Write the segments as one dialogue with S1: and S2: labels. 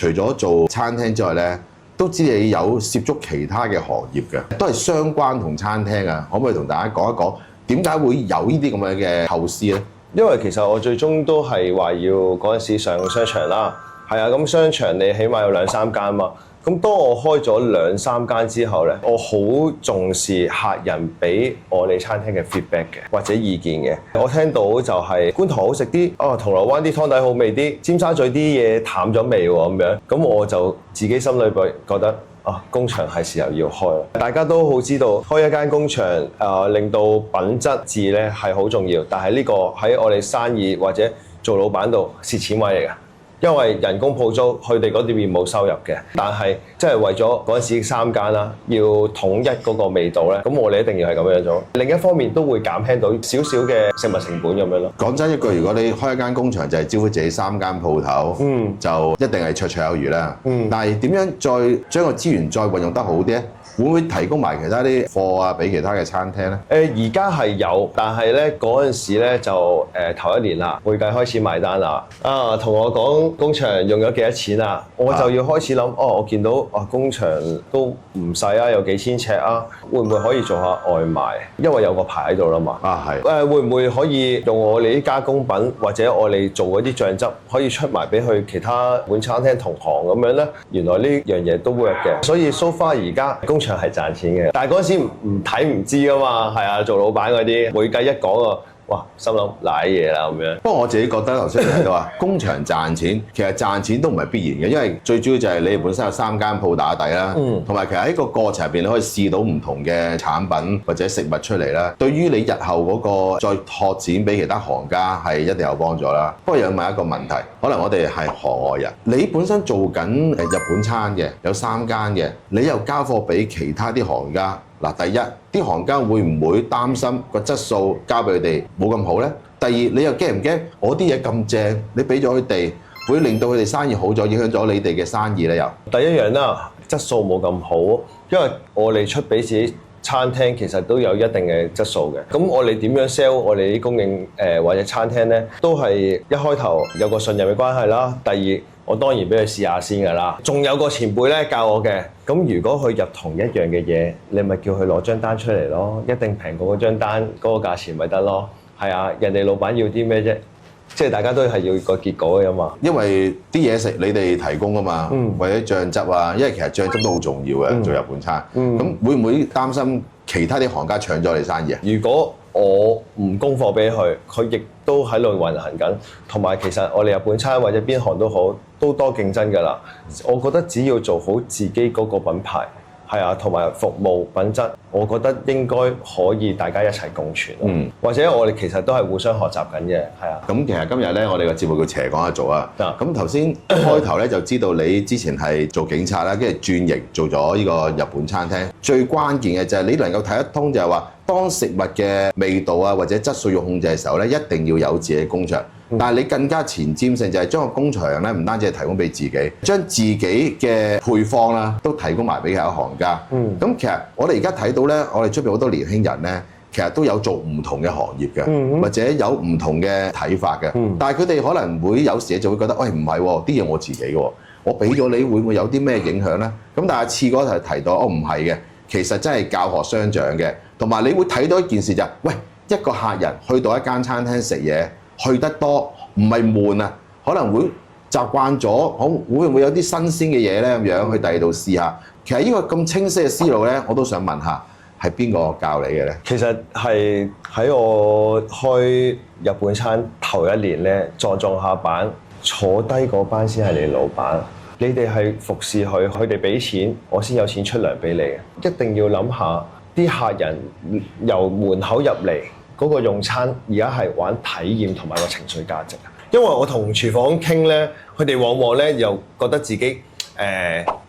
S1: 除咗做餐廳之外咧，都知你有涉足其他嘅行業嘅，都係相關同餐廳啊。可唔可以同大家講一講點解會有呢啲咁樣嘅構思咧？
S2: 因為其實我最終都係話要嗰陣時上商場啦，係啊，咁商場你起碼有2-3間嘛。咁當我開咗2-3間之後咧，我好重視客人俾我哋餐廳嘅 feedback 嘅或者意見嘅。我聽到就係觀塘好食啲，銅鑼灣啲湯底好味啲，尖沙咀啲嘢淡咗味喎咁樣。咁我就自己心裏邊覺得工場係時候要開啦。大家都好知道開一間工場令到品質質咧係好重要，但係呢個喺我哋生意或者做老闆度蝕錢位嚟㗎。因為人工鋪租，佢哋嗰邊冇收入嘅，但係即係為咗嗰陣時3間啦，要統一嗰個味道咧，咁我哋一定要係咁樣做。另一方面都會減輕到少少嘅食物成本咁樣咯。
S1: 講真一句，如果你開一間工場就係招呼自己3間鋪頭，就一定係綽綽有餘啦。但係點樣再將個資源再運用得好啲咧？會唔會提供埋其他啲貨啊，俾其他嘅餐廳咧？
S2: 而家係有，但係咧嗰陣時咧就頭1年啦，會計開始埋單啦。同我講工場用咗幾多錢啊？我就要開始諗，我見到工場都唔細啊，有幾千尺啊，會唔會可以做下外賣？因為有個牌喺度啦嘛。係。會唔會可以用我哋啲加工品或者我哋做嗰啲醬汁，可以出埋俾佢其他碗餐廳同行咁樣咧？原來呢樣嘢都 work 嘅，所以 so far 而家工場係賺錢嘅，但係嗰陣時唔睇唔知噶嘛，係啊，做老闆嗰啲會計一講哇，心諗賴嘢啦咁樣。
S1: 不過我自己覺得頭先你話工場賺錢，其實賺錢都唔係必然嘅，因為最主要就係你本身有3間鋪打底啦，同埋其實喺個過程入邊你可以試到唔同嘅產品或者食物出嚟啦。對於你日後嗰個再拓展俾其他行家係一定有幫助啦。不過又問一個問題，可能我哋係行外人，你本身做緊日本餐嘅有3間嘅，你又交貨俾其他啲行家。嗱，第一，啲行家會唔會擔心個質素交俾佢哋冇咁好呢？第二，你又驚唔驚我啲嘢咁正，你俾咗佢哋，會令到佢哋生意好咗，影響咗你哋嘅生意呢？又
S2: 第一樣啦，質素冇咁好，因為我哋出俾自己餐廳其實都有一定嘅質素嘅。咁我哋點樣 sell 我哋啲供應或者餐廳呢？都係一開頭有個信任嘅關係啦。第二，我當然俾佢試下先㗎啦。仲有個前輩咧教我嘅，咁如果佢入同一樣嘅嘢，你咪叫佢攞張單出嚟咯，一定平過嗰張單嗰個價錢咪得咯。係啊，人哋老闆要啲咩啫？即係大家都係要個結果嘅嘛。因為
S1: 啲嘢食你哋提供啊嘛，或者醬汁啊，因為其實醬汁都好重要嘅，做日本餐。咁會唔會擔心其他啲行家搶咗你生意啊？
S2: 如果我唔供貨俾佢，佢亦都喺度運行緊。同埋其實我哋日本餐或者邊行都好，都多競爭㗎啦。我覺得只要做好自己嗰個品牌，係啊，同埋服務品質，我覺得應該可以大家一齊共存。或者我哋其實都係互相學習緊嘅，係啊。
S1: 咁其實今日咧，我哋個節目叫斜講一做啊。咁頭先開頭咧就知道你之前係做警察啦，跟住轉型做咗呢個日本餐廳。最關鍵嘅就係你能夠睇得通，就係話當食物嘅味道啊或者質素要控制嘅時候咧，一定要有自己嘅工場。但係你更加前瞻性就係將個工場咧，唔單止係提供俾自己，將自己嘅配方啦都提供埋俾其他行家。咁其實我哋而家睇到咧，我哋出邊好多年輕人咧，其實都有做唔同嘅行業嘅，或者有唔同嘅睇法嘅。但係佢哋可能會有時就會覺得，喂，唔係喎，啲嘢我自己嘅喎，我俾咗你會唔會有啲咩影響咧？咁但係次哥就提到，唔係嘅，其實真係教學相長嘅，同埋你會睇到一件事就係，喂，一個客人去到一間餐廳食嘢。去得多唔係悶啊，可能會習慣咗，會唔會有啲新鮮嘅嘢咧咁樣去第二度試下？其實呢個咁清晰嘅思路咧，我都想問下，係邊個教你嘅咧？
S2: 其實係喺我開日本餐頭1年咧，撞下板，坐低嗰班先係你老闆，你哋係服侍佢，佢哋俾錢，我先有錢出糧俾你。一定要諗下啲客人由門口入嚟。嗰個用餐而家係玩體驗同埋個情緒價值，因為我同廚房傾咧，佢哋往往咧又覺得自己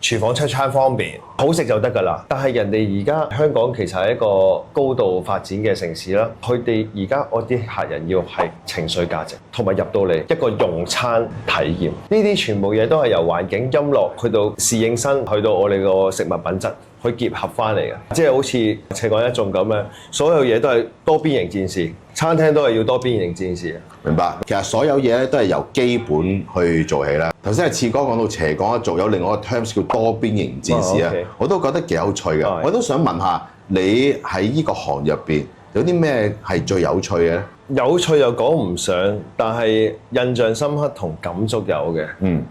S2: 廚房出餐方便，好食就得㗎啦。但係人哋而家香港其實係一個高度發展嘅城市啦，佢哋而家我啲客人要係情緒價值，同埋入到嚟一個用餐體驗，呢啲全部嘢都係由環境、音樂去到侍應生，去到我哋個食物品質。去結合翻嚟嘅，即係好似斜講一眾咁樣，所有嘢都係多邊形戰士，餐廳都係要多邊形戰士。
S1: 明白。其實所有嘢咧都係由基本去做起啦。頭先係次哥講到斜槓一族，有另外一個 terms 叫多邊形戰士啊，我都覺得幾有趣嘅。我都想問下你喺呢個行業入邊有啲咩係最有趣嘅咧？
S2: 有趣又講唔上，但係印象深刻同感觸有嘅。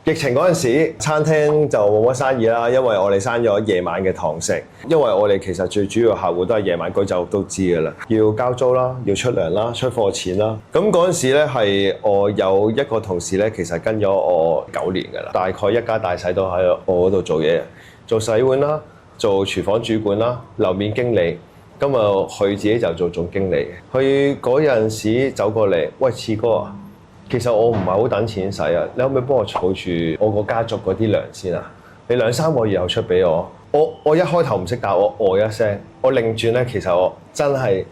S2: 疫情嗰陣時，餐廳就冇乜生意啦，因為我哋閂咗夜晚嘅堂食。因為我哋其實最主要客戶都係夜晚居酒屋都知㗎啦，要交租啦，要出糧啦，出貨錢啦。咁嗰陣時咧係我有一個同事咧，其實跟咗我9年㗎啦，大概一家大細都喺我嗰度做嘢，做洗碗啦，做廚房主管啦，樓面經理。咁啊，佢自己就做總經理。佢嗰陣時走過嚟，喂，次哥啊，其實我唔係好等錢使啊，你可唔可以幫我儲住我個家族嗰啲糧先啊？你2-3個月後出俾我。我一開頭唔識答，我一聲，我擰轉咧，其實我真係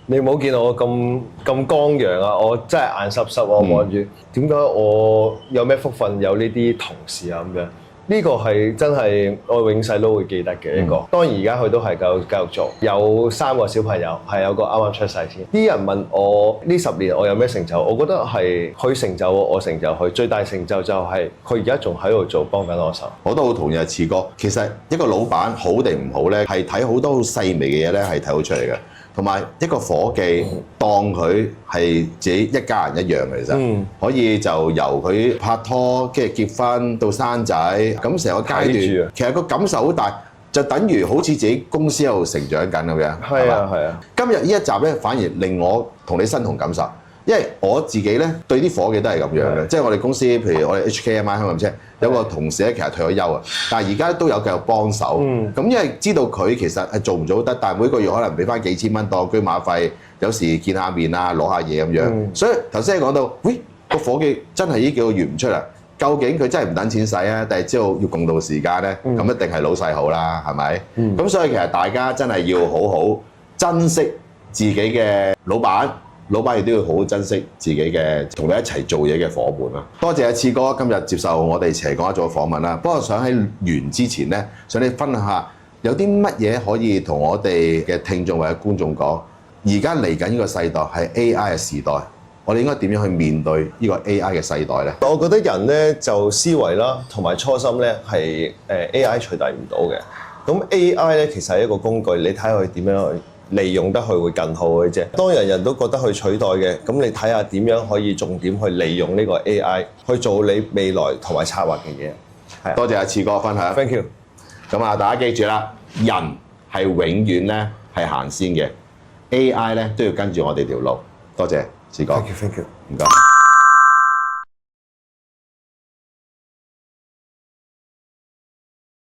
S2: 你冇見到我咁剛陽啊！我真係眼濕濕，我望住點解我有咩福分有呢啲同事啊咁樣。呢個係真係我永世都會記得嘅一個。當然而家佢都係繼續做，有3個小朋友，係有個啱啱出世先。啲人問我呢10年我有咩成就，我覺得係佢成就我成就佢。最大成就就係佢而家仲喺度做，幫緊我手。
S1: 我都好同意阿次哥。其實一個老闆好定唔好咧，係睇好多好細微嘅嘢咧，係睇到出嚟嘅。同埋一個伙計當佢係自己一家人一樣嘅，其實可以就由佢拍拖，跟住結婚到生仔，咁成個階段，其實個感受好大，就等於好似自己公司喺度成長緊咁樣。
S2: 係啊係啊。
S1: 今日呢一集咧，反而令我同你身同感受。因為我自己咧對啲伙計都係咁樣嘅，即係我哋公司，譬如我哋 HKMI 香港車有個同事咧，其實退咗休啊，但係而家都有繼續幫手。咁因為知道佢其實係做唔做得，但係每個月可能俾翻幾千蚊當車馬費，有時見下面啊，攞下嘢咁樣。所以頭先你講到，喂，個伙計真係呢幾個月唔出嚟，究竟佢真係唔等錢使啊，定係知道要共度時間咧？咁一定係老細好啦，係咪？咁所以其實大家真係要好好珍惜自己嘅老闆。老闆亦都要好好珍惜自己嘅同你一齊做嘢嘅伙伴啦。多謝阿次哥今日接受我哋斜槓一族嘅訪問啦。不過想喺完之前咧，想你分享下有啲乜嘢可以同我哋嘅聽眾或者觀眾講，而家嚟緊呢個世代係 AI 嘅時代，我哋應該點樣去面對呢個 AI 嘅世代咧？
S2: 我覺得人咧就思維啦，同埋初心咧係AI 取代唔到嘅。咁 AI 咧其實係一個工具，你睇下佢點樣去利用得去會更好嘅啫。當人人都覺得去取代嘅，咁你睇下點樣可以重點去利用呢個 AI 去做你未來同埋策劃嘅嘢。係，
S1: 多謝阿次哥分享。
S2: Thank you。
S1: 咁啊，大家記住啦，人係永遠咧係行先嘅，AI 咧都要跟住我哋條路。多謝次哥。
S2: Thank you。
S1: 唔該。